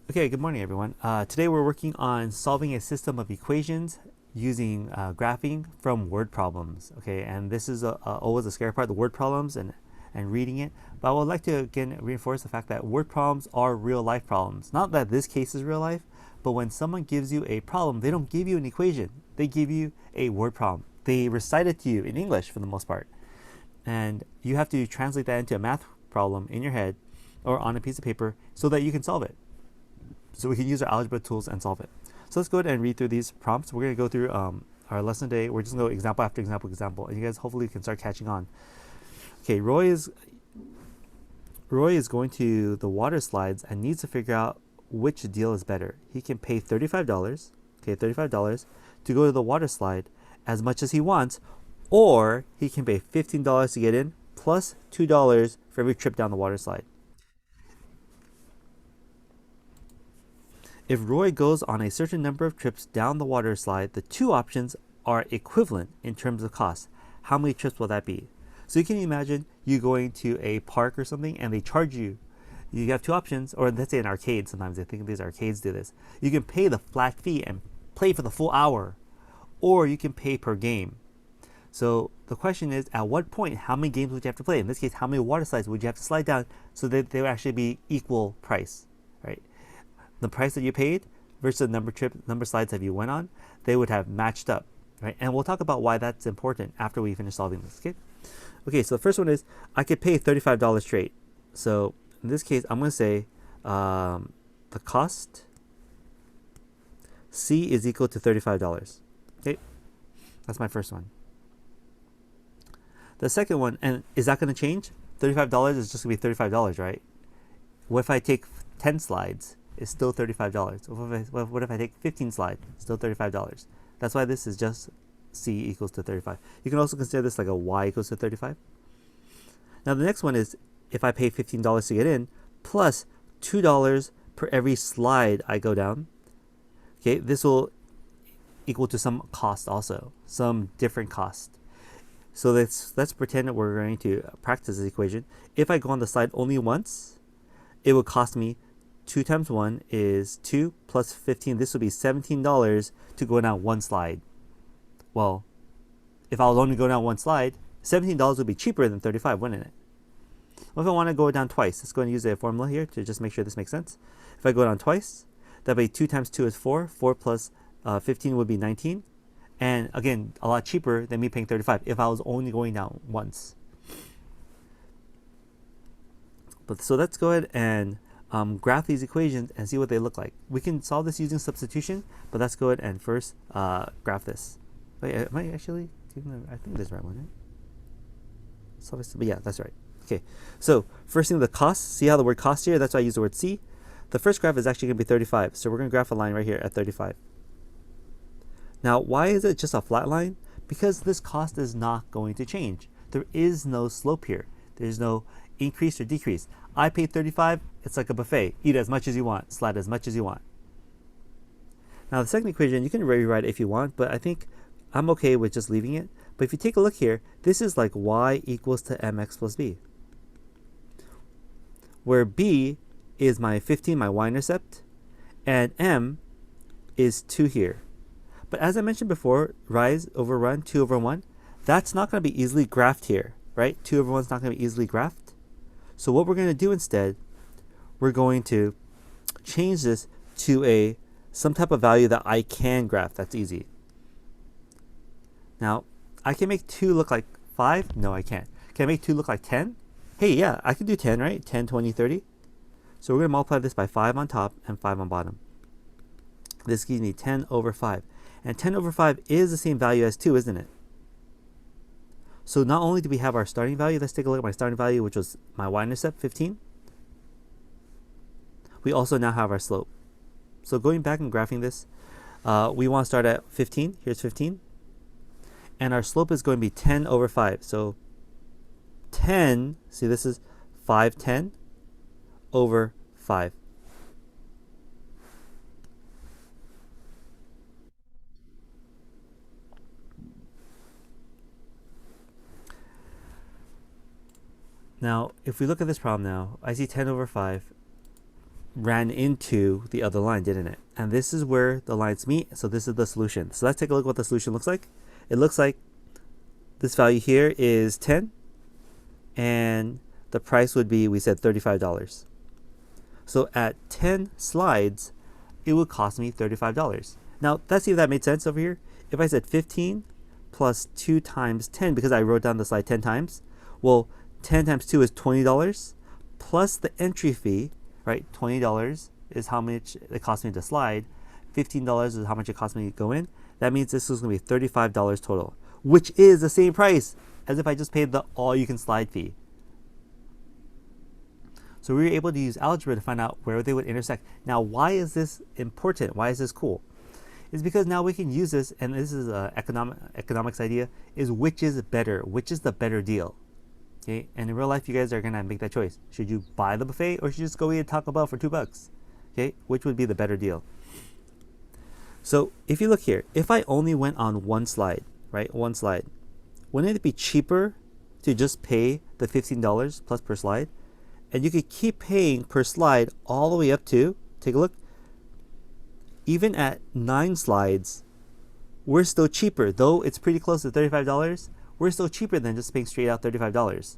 Okay, good morning everyone. Today we're working on solving a system of equations using graphing from word problems. Okay, and this is always a scary part, the word problems and reading it. But I would like to again reinforce the fact that word problems are real life problems. Not that this case is real life, but when someone gives you a problem, they don't give you an equation. They give you a word problem. They recite it to you in English for the most part. And you have to translate that into a math problem in your head or on a piece of paper so that you can solve it. So we can use our algebra tools and solve it. So let's go ahead and read through these prompts. We're going to go through our lesson today. We're just going to go example after example, and you guys hopefully can start catching on. Okay, Roy is going to the water slides and needs to figure out which deal is better. He can pay $35, okay, $35 to go to the water slide as much as he wants, or he can pay $15 to get in plus $2 for every trip down the water slide. If Roy goes on a certain number of trips down the water slide, the two options are equivalent in terms of cost. How many trips will that be? So you can imagine you going to a park or something and they charge you. You have two options, or let's say an arcade sometimes. I think these arcades do this. You can pay the flat fee and play for the full hour, or you can pay per game. So the question is, at what point, how many games would you have to play? In this case, how many water slides would you have to slide down so that they would actually be equal price, right? The price that you paid versus the number slides that you went on, they would have matched up, right? And we'll talk about why that's important after we finish solving this, okay? Okay, so the first one is, I could pay $35 straight. So in this case, I'm going to say the cost C is equal to $35, okay? That's my first one. The second one, and is that going to change? $35 is just going to be $35, right? What if I take 10 slides? Is still $35. What if I take 15 slides? Still $35. That's why this is just C equals to 35. You can also consider this like a Y equals to 35. Now the next one is, if I pay $15 to get in, plus $2 per every slide I go down, okay, this will equal to some cost also, some different cost. So let's pretend that we're going to practice this equation. If I go on the slide only once, it will cost me 2 times 1 is 2 plus 15. This would be $17 to go down one slide. Well, if I was only going down one slide, $17 would be cheaper than 35, wouldn't it? Well, if I want to go down twice, let's go and use a formula here to just make sure this makes sense. If I go down twice, that would be 2 times 2 is 4. 4 plus 15 would be 19. And again, a lot cheaper than me paying 35 if I was only going down once. So let's go ahead and graph these equations and see what they look like. We can solve this using substitution, but let's go ahead and first graph this. Wait, am I actually doing I think this is the right one, right? But yeah, that's right. Okay, so first thing, the cost. See how the word cost here? That's why I use the word C. The first graph is actually going to be 35. So we're going to graph a line right here at 35. Now, why is it just a flat line? Because this cost is not going to change. There is no slope here. There's no increase or decrease. I paid 35. It's like a buffet. Eat as much as you want. Slide as much as you want. Now the second equation, you can rewrite it if you want, but I think I'm okay with just leaving it. But if you take a look here, this is like y equals to mx plus b, where b is my 15, my y-intercept, and m is 2 here. But as I mentioned before, rise over run, 2 over 1, that's not going to be easily graphed here, right? 2 over 1 is not going to be easily graphed. So what we're going to do instead, we're going to change this to some type of value that I can graph. That's easy. Now, I can make 2 look like 5. No, I can't. Can I make 2 look like 10? Hey, yeah, I can do 10, right? 10, 20, 30. So we're going to multiply this by 5 on top and 5 on bottom. This gives me 10 over 5. And 10 over 5 is the same value as 2, isn't it? So not only do we have our starting value, let's take a look at my starting value, which was my y-intercept, 15. We also now have our slope. So going back and graphing this, we want to start at 15. Here's 15. And our slope is going to be 10 over 5. So 10, see this is 510 over 5. Now, if we look at this problem now, I see 10 over 5. ran into the other line, didn't it? And this is where the lines meet. So this is the solution. So let's take a look at what the solution looks like. It looks like this value here is 10, and the price would be, we said, $35. So at 10 slides, it would cost me $35. Now, let's see if that made sense over here. If I said 15 plus 2 times 10, because I wrote down the slide 10 times, well, 10 times 2 is $20, plus the entry fee, right? $20 is how much it cost me to slide. $15 is how much it cost me to go in. That means this is going to be $35 total, which is the same price as if I just paid the all-you-can-slide fee. So we were able to use algebra to find out where they would intersect. Now, why is this important? Why is this cool? It's because now we can use this, and this is an economics idea, is which is better, which is the better deal. Okay, and in real life, you guys are gonna make that choice. Should you buy the buffet, or should you just go eat at Taco Bell for $2? Okay, which would be the better deal? So if you look here, if I only went on one slide, right, one slide, wouldn't it be cheaper to just pay the $15 plus per slide? And you could keep paying per slide all the way up to, take a look, even at 9 slides, we're still cheaper. Though it's pretty close to $35, we're still cheaper than just paying straight out $35.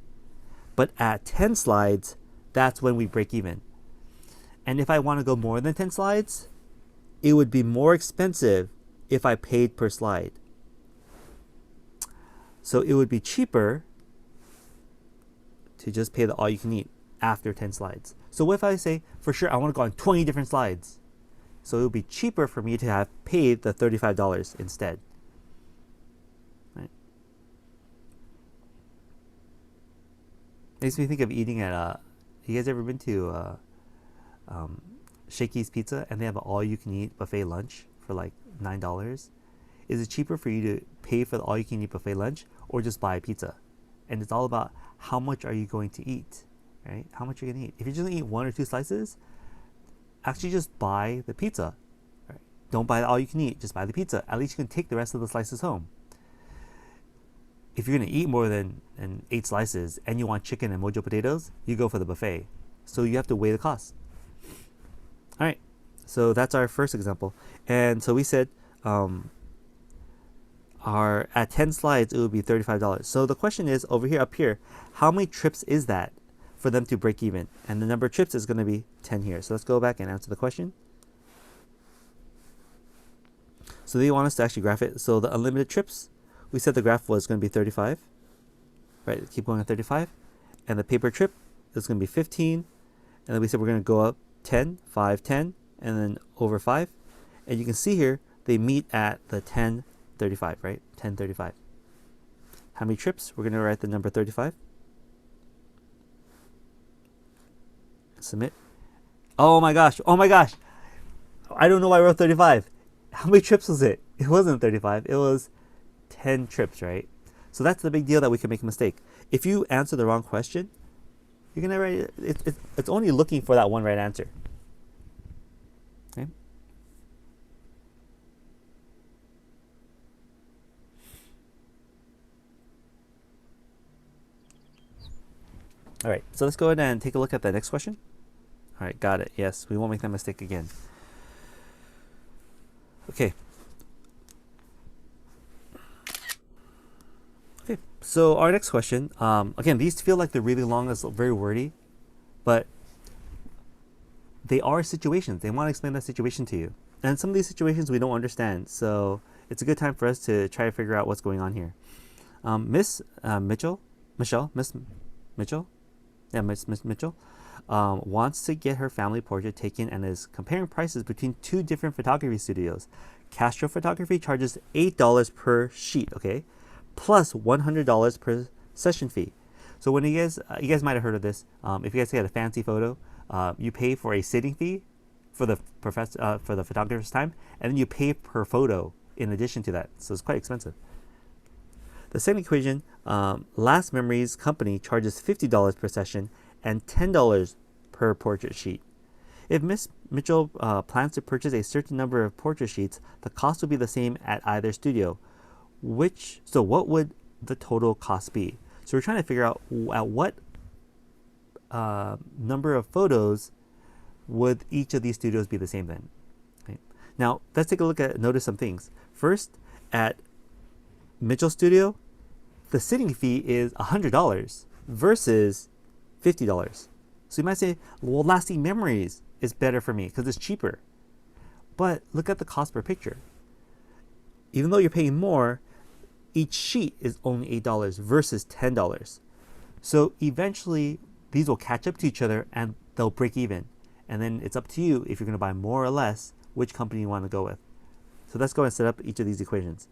But at 10 slides, that's when we break even. And if I want to go more than 10 slides, it would be more expensive if I paid per slide. So it would be cheaper to just pay the all-you-can-eat after 10 slides. So what if I say, for sure, I want to go on 20 different slides? So it would be cheaper for me to have paid the $35 instead. Right? Makes me think of eating at you guys ever been to Shakey's Pizza, and they have an all-you-can-eat buffet lunch for like $9? Is it cheaper for you to pay for the all-you-can-eat buffet lunch or just buy a pizza? And it's all about how much are you going to eat, right? How much are you going to eat? If you're just going to eat 1 or 2 slices, actually just buy the pizza. Right? Don't buy the all-you-can-eat, just buy the pizza. At least you can take the rest of the slices home. If you're going to eat more than 8 slices and you want chicken and mojo potatoes, you go for the buffet. So you have to weigh the cost. All right, so that's our first example. And so we said at 10 slides, it would be $35. So the question is, over here, up here, how many trips is that for them to break even? And the number of trips is going to be 10 here. So let's go back and answer the question. So they want us to actually graph it. So the unlimited trips, we said the graph was going to be 35. Right, keep going at 35. And the paper trip is going to be 15. And then we said we're going to go up 10, 5, 10, and then over 5. And you can see here, they meet at the 1035, right? 1035. How many trips? We're going to write the number 35. Submit. Oh my gosh. Oh my gosh. I don't know why I wrote 35. How many trips was it? It wasn't 35. It was 10 trips, right? So that's the big deal that we can make a mistake. If you answer the wrong question, you're going to write it's only looking for that one right answer. Okay? All right, so let's go ahead and take a look at the next question. All right, got it. Yes, we won't make that mistake again. Okay. Okay, so our next question, again, these feel like they're really long, it's very wordy, but they are situations. They want to explain that situation to you. And some of these situations we don't understand, so it's a good time for us to try to figure out what's going on here. Miss Mitchell wants to get her family portrait taken and is comparing prices between 2 different photography studios. Castro Photography charges $8 per sheet, okay, plus $100 per session fee. So when you guys might have heard of this. If you guys get a fancy photo, you pay for a sitting fee for the photographer's time, and then you pay per photo in addition to that. So it's quite expensive. The second equation, Last Memories Company charges $50 per session and $10 per portrait sheet. If Miss Mitchell plans to purchase a certain number of portrait sheets, the cost will be the same at either studio. So what would the total cost be? So we're trying to figure out at what number of photos would each of these studios be the same then? Okay. Now, let's take a look at, notice some things. First, at Mitchell Studio, the sitting fee is $100 versus $50. So you might say, well, lasting memories is better for me because it's cheaper. But look at the cost per picture. Even though you're paying more, each sheet is only $8 versus $10. So eventually, these will catch up to each other and they'll break even. And then it's up to you if you're going to buy more or less, which company you want to go with. So let's go and set up each of these equations.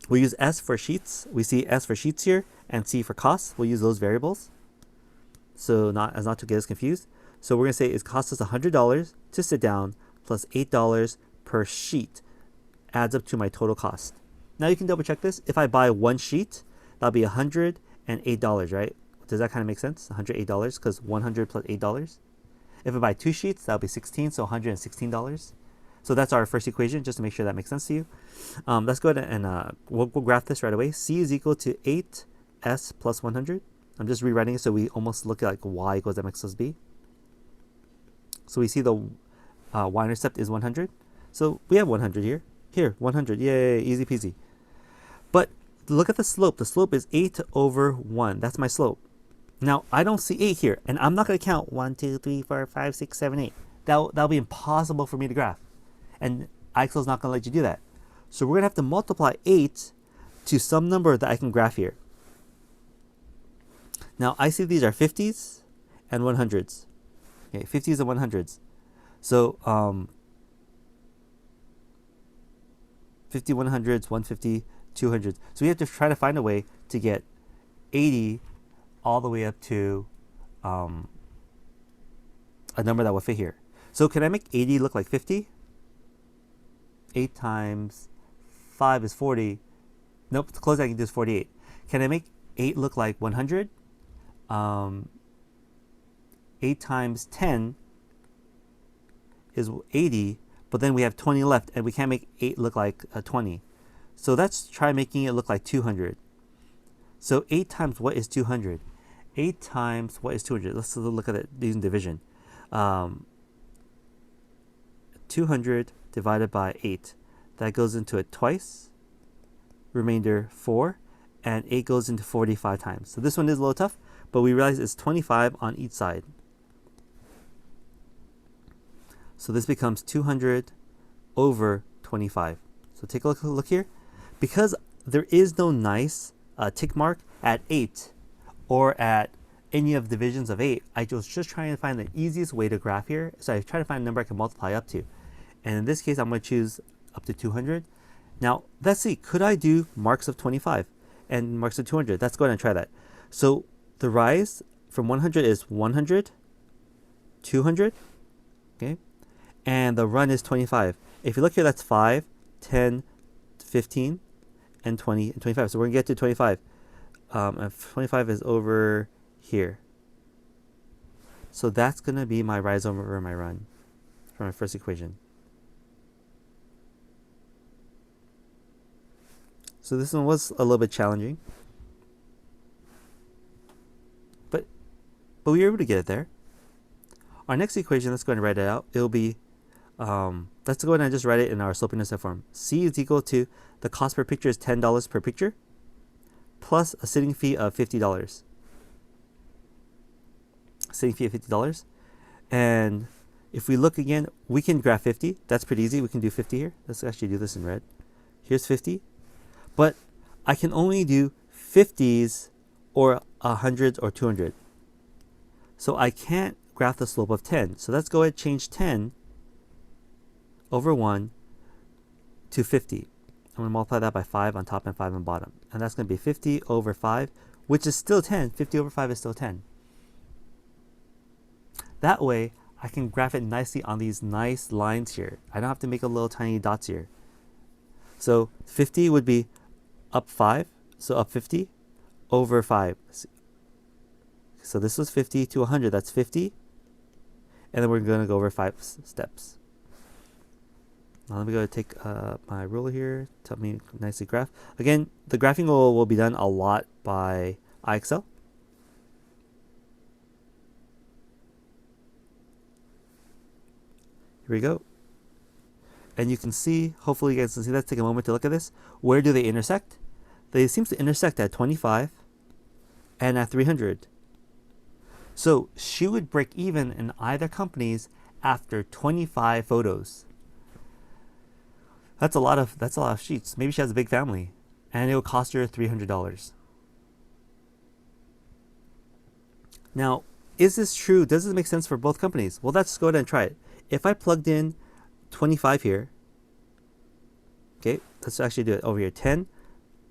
We'll use S for sheets. We see S for sheets here and C for costs. We'll use those variables. So not to get us confused. So we're going to say it costs us $100 to sit down plus $8 per sheet adds up to my total cost. Now you can double check this. If I buy one sheet, that'll be $108, right? Does that kind of make sense? $108 because 100 plus $8. If I buy two sheets, that'll be 16, so $116. So that's our first equation, just to make sure that makes sense to you. Let's go ahead and we'll graph this right away. C is equal to 8S plus 100. I'm just rewriting it so we almost look at like y equals mx plus b. So we see the y-intercept is 100. So we have 100 here. Here, 100. Yay, easy peasy. But look at the slope. The slope is 8 over 1. That's my slope. Now, I don't see 8 here, and I'm not going to count 1, 2, 3, 4, 5, 6, 7, 8. That'll be impossible for me to graph. And Excel's not going to let you do that. So we're going to have to multiply 8 to some number that I can graph here. Now, I see these are 50s and 100s. Okay, 50s and 100s. So, 50, 100s, 150, 200s. So we have to try to find a way to get 80 all the way up to a number that will fit here. So can I make 80 look like 50? 8 times 5 is 40. Nope, the closest I can do is 48. Can I make 8 look like 100? 8 times 10 is 80, but then we have 20 left, and we can't make 8 look like 20. So let's try making it look like 200. So 8 times what is 200? 8 times what is 200? Let's look at it using division. 200 divided by 8. That goes into it twice. Remainder 4. And 8 goes into 45 times. So this one is a little tough, but we realize it's 25 on each side. So this becomes 200 over 25. So take a look here. Because there is no nice tick mark at 8 or at any of divisions of 8, I was just trying to find the easiest way to graph here. So I try to find a number I can multiply up to. And in this case, I'm going to choose up to 200. Now, let's see. Could I do marks of 25 and marks of 200? Let's go ahead and try that. So the rise from 100 is 100, 200, okay? And the run is 25. If you look here, that's 5, 10, 15, and 20, and 25. So we're going to get to 25. And 25 is over here. So that's going to be my rise over my run for my first equation. So this one was a little bit challenging. But we were able to get it there. Our next equation, let's go ahead and write it out. It'll be, let's go ahead and just write it in our slope intercept form. C is equal to the cost per picture is $10 per picture plus a sitting fee of $50. Sitting fee of $50. And if we look again, we can graph 50. That's pretty easy. We can do 50 here. Let's actually do this in red. Here's 50. But I can only do 50s or 100s or 200. So I can't graph the slope of 10. So let's go ahead and change 10 over 1 to 50. I'm going to multiply that by 5 on top and 5 on bottom. And that's going to be 50 over 5, which is still 10. 50 over 5 is still 10. That way, I can graph it nicely on these nice lines here. I don't have to make a little tiny dots here. So 50 would be up 5, so up 50 over 5. So this was 50 to 100, that's 50. And then we're going to go over 5 steps. Now let me go take my ruler here, tell me nicely graph. Again, the graphing will be done a lot by iExcel. we go. And you can see, hopefully you guys can see, let's take a moment to look at this. Where do they intersect? They seem to intersect at 25 and at 300. So she would break even in either companies after 25 photos. That's a lot of sheets. Maybe she has a big family, and it will cost her $300. Now, is this true? Does this make sense for both companies? Well, let's go ahead and try it. If I plugged in 25 here, okay, let's actually do it over here.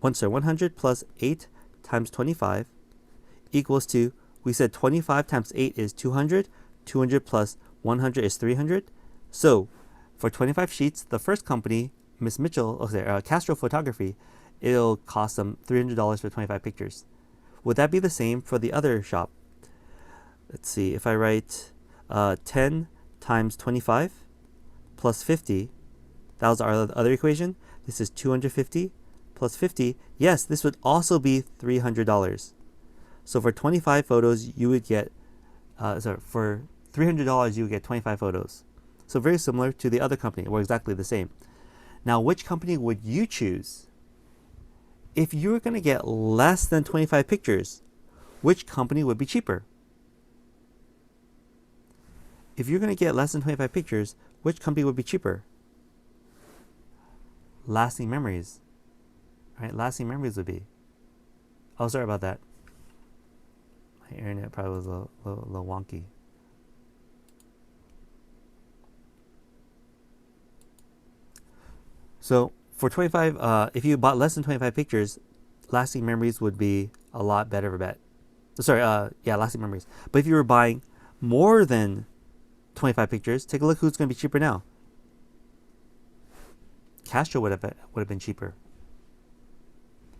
100 plus 8 times 25 equals to, we said 25 times 8 is 200. 200 plus 100 is 300. So for 25 sheets, the first company, Miss Mitchell, Castro Photography, it'll cost them $300 for 25 pictures. Would that be the same for the other shop? Let's see, if I write 10 times 25 plus 50, that was our other equation. This is 250 plus 50. Yes, this would also be $300. So for 25 photos, you would get, for $300, you would get 25 photos. So very similar to the other company, or exactly the same. Now, which company would you choose? If you were going to get less than 25 pictures, which company would be cheaper? If you're going to get less than 25 pictures, which company would be cheaper? Lasting Memories. Right? Lasting Memories would be. Oh, sorry about that. My internet probably was a little wonky. So for 25, if you bought less than 25 pictures, Lasting Memories would be a lot better of a bet. Sorry, Lasting Memories. But if you were buying more than 25 pictures, take a look who's going to be cheaper now. Castro would have been cheaper.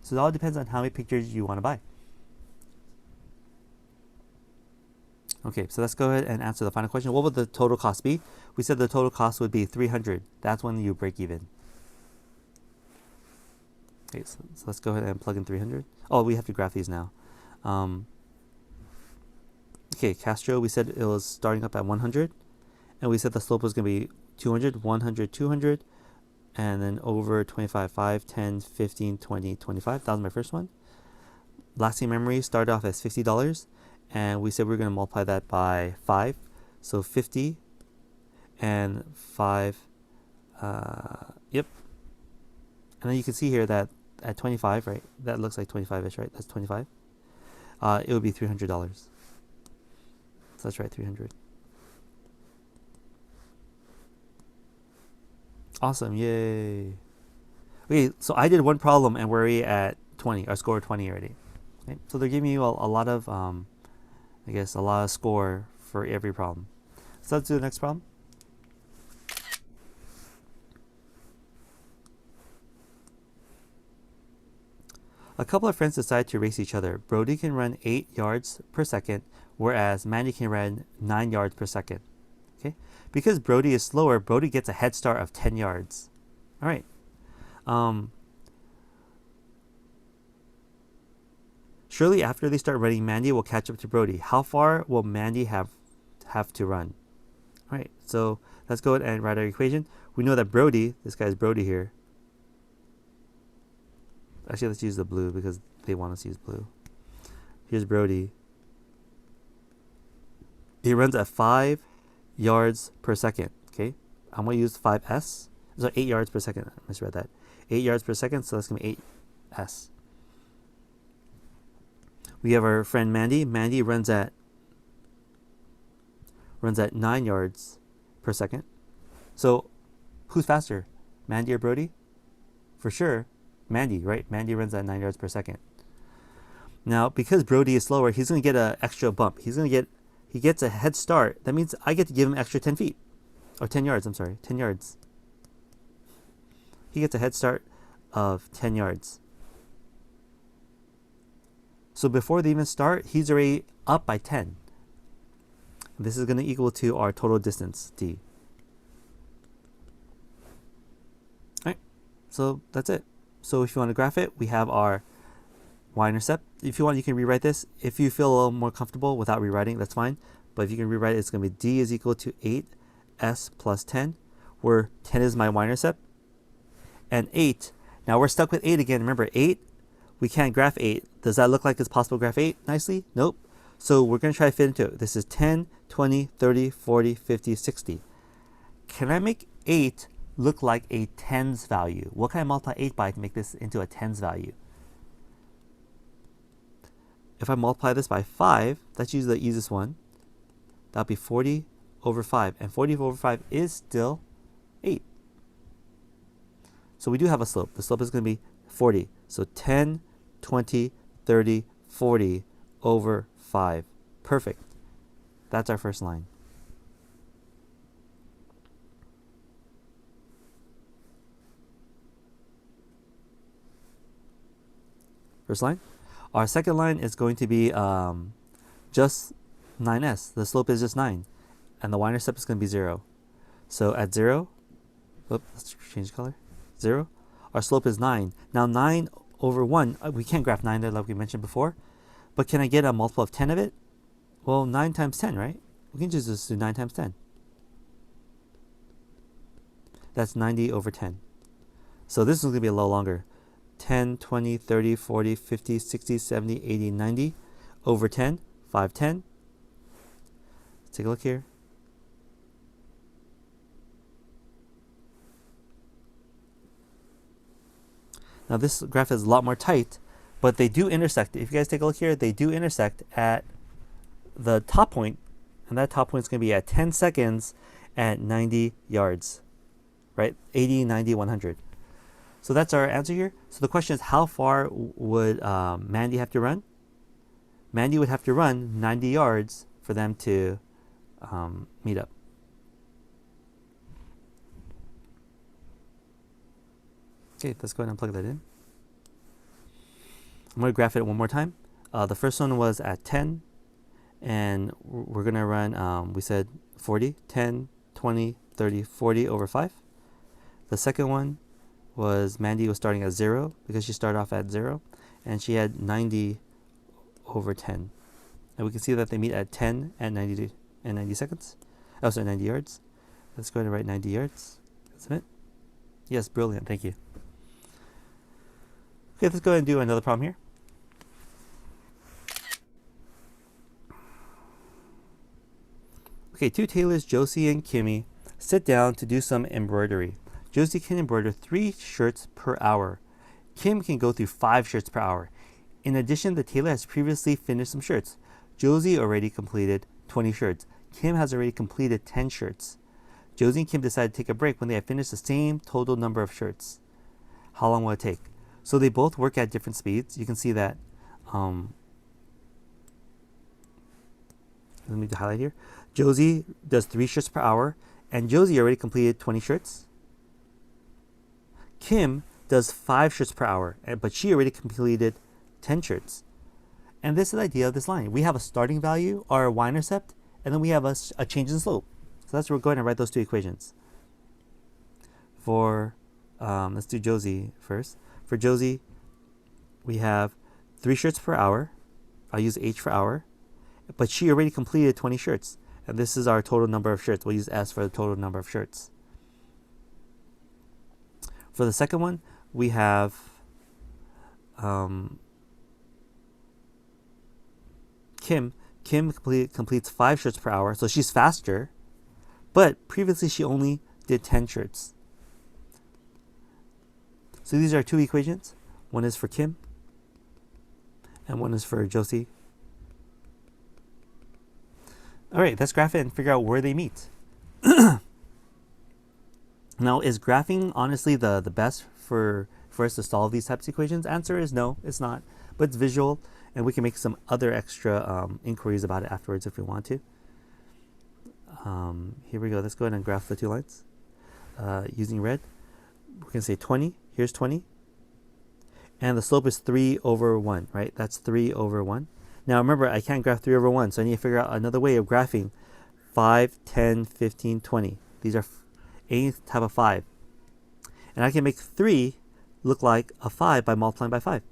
So it all depends on how many pictures you want to buy. Okay, so let's go ahead and answer the final question. What would the total cost be? We said the total cost would be $300. That's when you break even. Okay, so let's go ahead and plug in 300. Oh, we have to graph these now. Okay, Castro, we said it was starting up at 100. And we said the slope was going to be 200, 100, 200. And then over 25, 5, 10, 15, 20, 25. That was my first one. Lasting Memory started off as $50. And we said we were going to multiply that by 5. So 50 and 5. Yep. And then you can see here that at 25, right? That looks like 25-ish, right? That's 25. It would be $300. So that's right, 300. Awesome, yay. Okay, so I did one problem and we're already at 20, our score 20 already. Okay, so they're giving you a lot of, I guess, a lot of score for every problem. So let's do the next problem. A couple of friends decide to race each other. Brody can run 8 yards per second, whereas Mandy can run 9 yards per second. Okay, because Brody is slower, Brody gets a head start of 10 yards. All right. Surely after they start running, Mandy will catch up to Brody. How far will Mandy have to run? All right, so let's go ahead and write our equation. We know that Brody, this guy's Brody here. Actually, let's use the blue because they want us to use blue. Here's Brody. He runs at 5 yards per second. Okay, I'm going to use 5s. So 8 yards per second. I misread that. 8 yards per second, so that's going to be 8s. We have our friend Mandy. Mandy runs at 9 yards per second. So who's faster, Mandy or Brody? For sure, Mandy, right? Mandy runs at 9 yards per second. Now, because Brody is slower, he's going to get an extra bump. He gets a head start. That means I get to give him extra 10 feet. Or 10 yards, I'm sorry. 10 yards. He gets a head start of 10 yards. So before they even start, he's already up by 10. This is going to equal to our total distance, d. Alright, so that's it. So if you want to graph it, we have our y-intercept. If you want, you can rewrite this. If you feel a little more comfortable without rewriting, that's fine. But if you can rewrite it, it's going to be d is equal to s plus 10, where 10 is my y-intercept, and 8. Now we're stuck with 8 again. Remember, 8, we can't graph 8. Does that look like it's possible to graph 8 nicely? Nope. So we're going to try to fit into it. This is 10, 20, 30, 40, 50, 60. Can I make 8 look like a tens value? What can I multiply 8 by to make this into a tens value? If I multiply this by 5, that's usually the easiest one. That would be 40 over 5. And 40 over 5 is still 8. So we do have a slope. The slope is going to be 40. So 10, 20, 30, 40 over 5. Perfect. That's our first line. First line. Our second line is going to be just 9s. The slope is just 9. And the y-intercept is going to be 0. So at 0, let's change color. 0. Our slope is 9. Now 9 over 1, we can't graph 9 there like we mentioned before. But can I get a multiple of 10 of it? Well, 9 times 10, right? We can just do 9 times 10. That's 90 over 10. So this is going to be a little longer. 10, 20, 30, 40, 50, 60, 70, 80, 90 over 10, 510. Let's take a look here. Now this graph is a lot more tight, but they do intersect. If you guys take a look here, they do intersect at the top point, and that top point is going to be at 10 seconds at 90 yards, right? 80, 90, 100. So that's our answer here. So the question is, how far would Mandy have to run? Mandy would have to run 90 yards for them to meet up. Okay, let's go ahead and plug that in. I'm going to graph it one more time. The first one was at 10, and we're going to run, we said 40, 10, 20, 30, 40 over 5. The second one was Mandy was starting at 0 because she started off at 0, and she had 90 over 10. And we can see that they meet at 10 and 90 seconds. Oh, sorry, 90 yards. Let's go ahead and write 90 yards. Submit. Yes, brilliant. Thank you. Okay, let's go ahead and do another problem here. Okay, two tailors, Josie and Kimmy, sit down to do some embroidery. Josie can embroider 3 shirts per hour. Kim can go through 5 shirts per hour. In addition, the tailor has previously finished some shirts. Josie already completed 20 shirts. Kim has already completed 10 shirts. Josie and Kim decided to take a break when they had finished the same total number of shirts. How long will it take? So they both work at different speeds. You can see that. Let me highlight here. Josie does 3 shirts per hour, and Josie already completed 20 shirts. Kim does 5 shirts per hour, but she already completed 10 shirts. And this is the idea of this line. We have a starting value, our y-intercept, and then we have a change in slope. So that's where we're going to write those 2 equations. For, let's do Josie first. For Josie, we have 3 shirts per hour. I'll use H for hour. But she already completed 20 shirts. And this is our total number of shirts. We'll use S for the total number of shirts. For the second one, we have Kim. Kim completes 5 shirts per hour, so she's faster. But previously, she only did 10 shirts. So these are 2 equations. One is for Kim, and one is for Josie. All right, let's graph it and figure out where they meet. Now, is graphing honestly the best for us to solve these types of equations? Answer is no, it's not. But it's visual, and we can make some other extra inquiries about it afterwards if we want to. Here we go. Let's go ahead and graph the 2 lines. Using red, we can say 20. Here's 20. And the slope is 3 over 1, right? That's 3 over 1. Now remember, I can't graph 3 over 1, so I need to figure out another way of graphing 5, 10, 15, 20. These are any type of 5. And I can make 3 look like a 5 by multiplying by 5.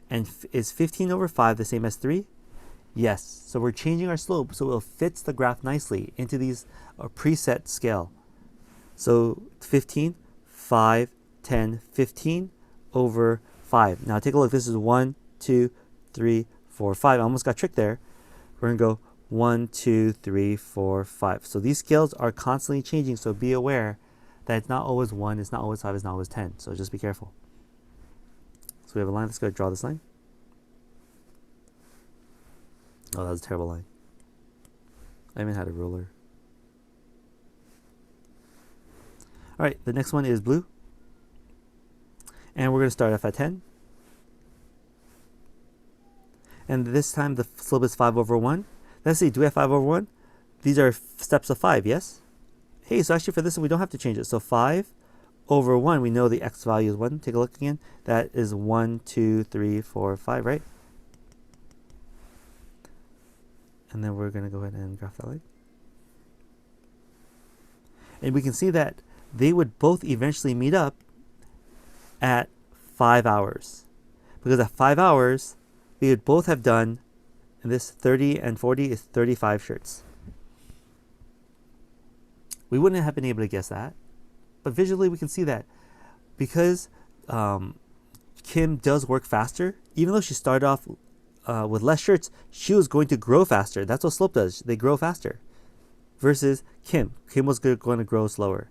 And is 15 over 5 the same as 3? Yes. So we're changing our slope so it fits the graph nicely into these preset scale. So 15, 5, 10, 15 over 5. Now take a look. This is 1, 2, 3, 4, 5. I almost got tricked there. We're going to go 1, 2, 3, 4, 5. So these scales are constantly changing. So be aware that it's not always 1, it's not always 5, it's not always 10. So just be careful. So we have a line. Let's go draw this line. Oh, that was a terrible line. I even had a ruler. All right, the next one is blue. And we're going to start off at 10. And this time the slope is 5 over 1. Let's see, do we have 5 over 1? These are steps of 5, yes? Hey, so actually for this one, we don't have to change it. So 5 over 1, we know the x value is 1. Take a look again. That is 1, 2, 3, 4, 5, right? And then we're going to go ahead and graph that line. And we can see that they would both eventually meet up at 5 hours. Because at 5 hours, we would both have done, and this 30 and 40 is 35 shirts. We wouldn't have been able to guess that. But visually, we can see that because Kim does work faster, even though she started off with less shirts, she was going to grow faster. That's what slope does. They grow faster. Versus Kim. Kim was going to grow slower.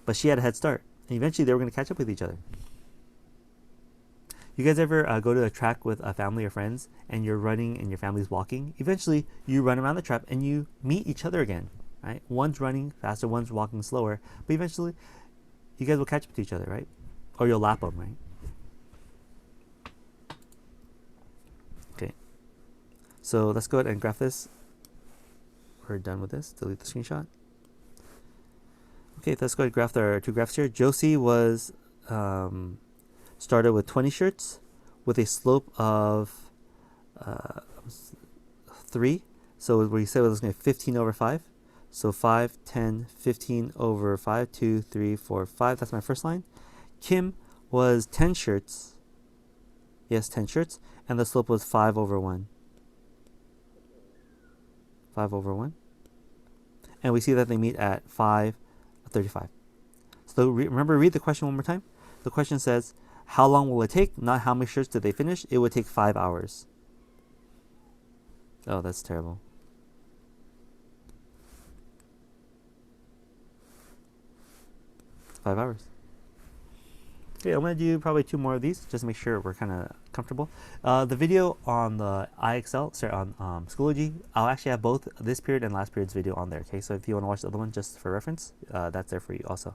But she had a head start. And eventually they were going to catch up with each other. You guys ever go to a track with a family or friends and you're running and your family's walking? Eventually you run around the track and you meet each other again. Right? One's running faster, one's walking slower. But eventually you guys will catch up to each other, right? Or you'll lap them, right? Okay. So let's go ahead and graph this. We're done with this. Delete the screenshot. Okay, let's go ahead and graph our two graphs here. Josie was started with 20 shirts with a slope of 3. So we said it was going to be 15 over 5. So 5, 10, 15 over 5, 2, 3, 4, 5. That's my first line. Kim was 10 shirts. Yes, 10 shirts. And the slope was 5 over 1. 5 over 1. And we see that they meet at 5:35. So remember, read the question one more time. The question says, how long will it take? Not how many shirts did they finish. It would take 5 hours. Oh, that's terrible. It's 5 hours. Okay, I'm going to do probably 2 more of these just to make sure we're kind of comfortable. The video on the IXL, sorry, on Schoology, I'll actually have both this period and last period's video on there. Okay, so if you want to watch the other one just for reference, that's there for you also.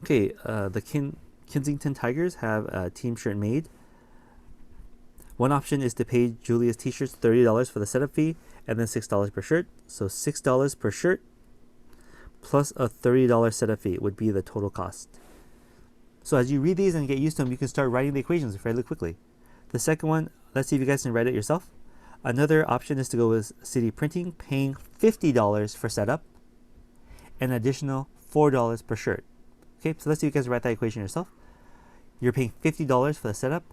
Okay, the Kensington Tigers have a team shirt made. One option is to pay Julia's t-shirts $30 for the setup fee and then $6 per shirt. So $6 per shirt plus a $30 setup fee would be the total cost. So as you read these and get used to them, you can start writing the equations fairly quickly. The second one, let's see if you guys can write it yourself. Another option is to go with CD Printing, paying $50 for setup, and an additional $4 per shirt. Okay, so let's see if you guys write that equation yourself. You're paying $50 for the setup,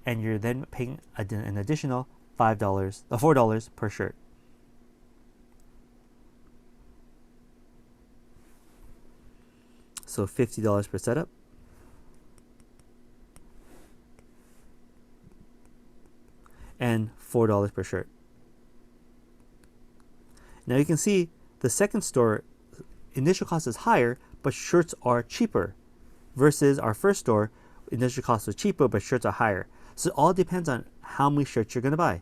and you're then paying an additional $4 per shirt. So $50 per setup. And $4 per shirt. Now you can see the second store, initial cost is higher, but shirts are cheaper. Versus our first store, initial cost was cheaper, but shirts are higher. So it all depends on how many shirts you're going to buy.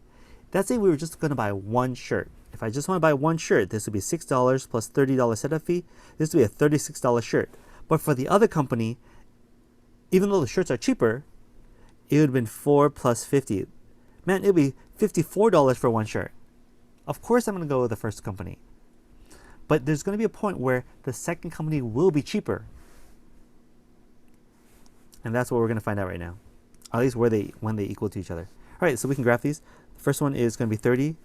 Let's say we were just going to buy one shirt. If I just want to buy one shirt, this would be $6 plus $30 setup fee. This would be a $36 shirt. But for the other company, even though the shirts are cheaper, it would have been $4 plus $50. Man, it would be $54 for one shirt. Of course I'm going to go with the first company. But there's going to be a point where the second company will be cheaper. And that's what we're going to find out right now. At least when they equal to each other. All right, so we can graph these. The first one is going to be 30.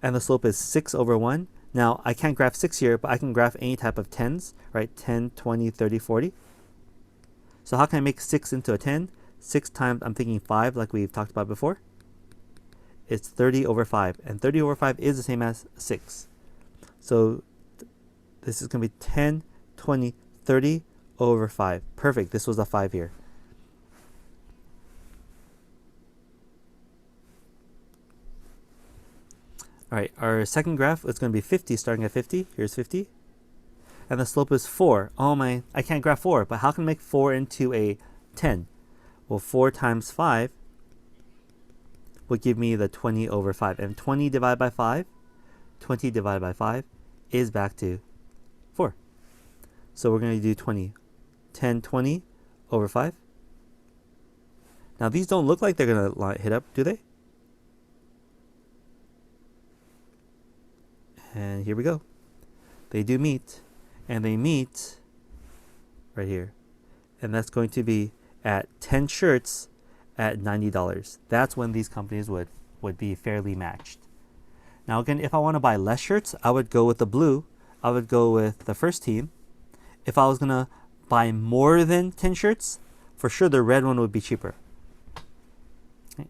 And the slope is 6 over 1. Now, I can't graph 6 here, but I can graph any type of 10s, right? 10, 20, 30, 40. So how can I make 6 into a 10? 6 times, I'm thinking 5 like we've talked about before. It's 30 over 5. And 30 over 5 is the same as 6. So this is going to be 10, 20, 30 over 5. Perfect. This was a 5 here. All right, our second graph is going to be 50, starting at 50. Here's 50. And the slope is 4. Oh my, I can't graph 4, but how can I make 4 into a 10? Well, 4 times 5 would give me the 20 over 5. And 20 divided by 5, 20 divided by 5 is back to 4. So we're going to do 20. 10, 20 over 5. Now these don't look like they're going to hit up, do they? And here we go. They do meet. And they meet right here. And that's going to be at 10 shirts at $90. That's when these companies would be fairly matched. Now again, if I want to buy less shirts, I would go with the blue. I would go with the first team. If I was going to buy more than 10 shirts, for sure the red one would be cheaper. Okay.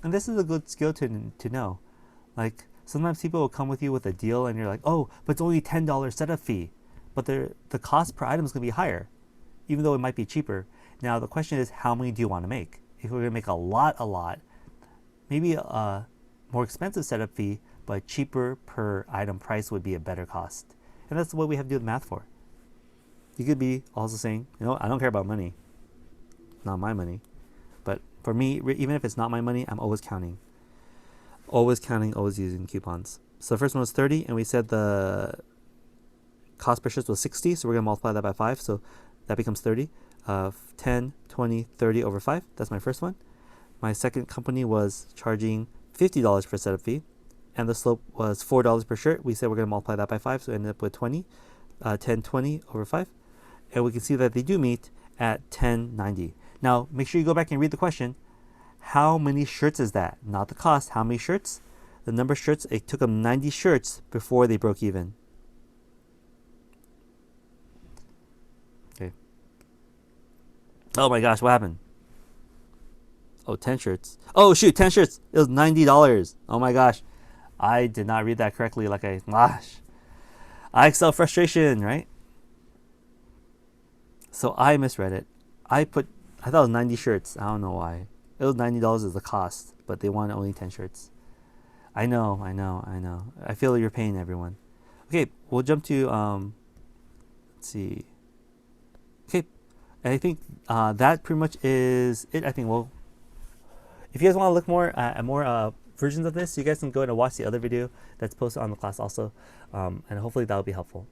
And this is a good skill to know. Like, sometimes people will come with you with a deal and you're like, oh, but it's only $10 setup fee. But the cost per item is going to be higher, even though it might be cheaper. Now, the question is, how many do you want to make? If we're going to make a lot, maybe a more expensive setup fee, but cheaper per item price would be a better cost. And that's what we have to do the math for. You could be also saying, you know, I don't care about money. Not my money. But for me, even if it's not my money, I'm always counting. Always counting, always using coupons. So the first one was 30, and we said the cost per shirt was 60, so we're going to multiply that by 5, so that becomes 30. 10, 20, 30 over 5, that's my first one. My second company was charging $50 per setup fee, and the slope was $4 per shirt. We said we're going to multiply that by 5, so we ended up with 20. 10, 20 over 5. And we can see that they do meet at 10.90. Now, make sure you go back and read the question. How many shirts is that? Not the cost. How many shirts? The number of shirts, it took them 90 shirts before they broke even. Okay. Oh my gosh, what happened? Oh, 10 shirts. Oh shoot, 10 shirts. It was $90. Oh my gosh. I did not read that correctly gosh. IXL frustration, right? So I misread it. I thought it was 90 shirts. I don't know why. It was $90 is the cost, but they wanted only 10 shirts. I know. I feel your pain, everyone. Okay, we'll jump to, let's see. Okay, I think that pretty much is it. I think if you guys want to look more at more versions of this, you guys can go and watch the other video that's posted on the class also, and hopefully that'll be helpful.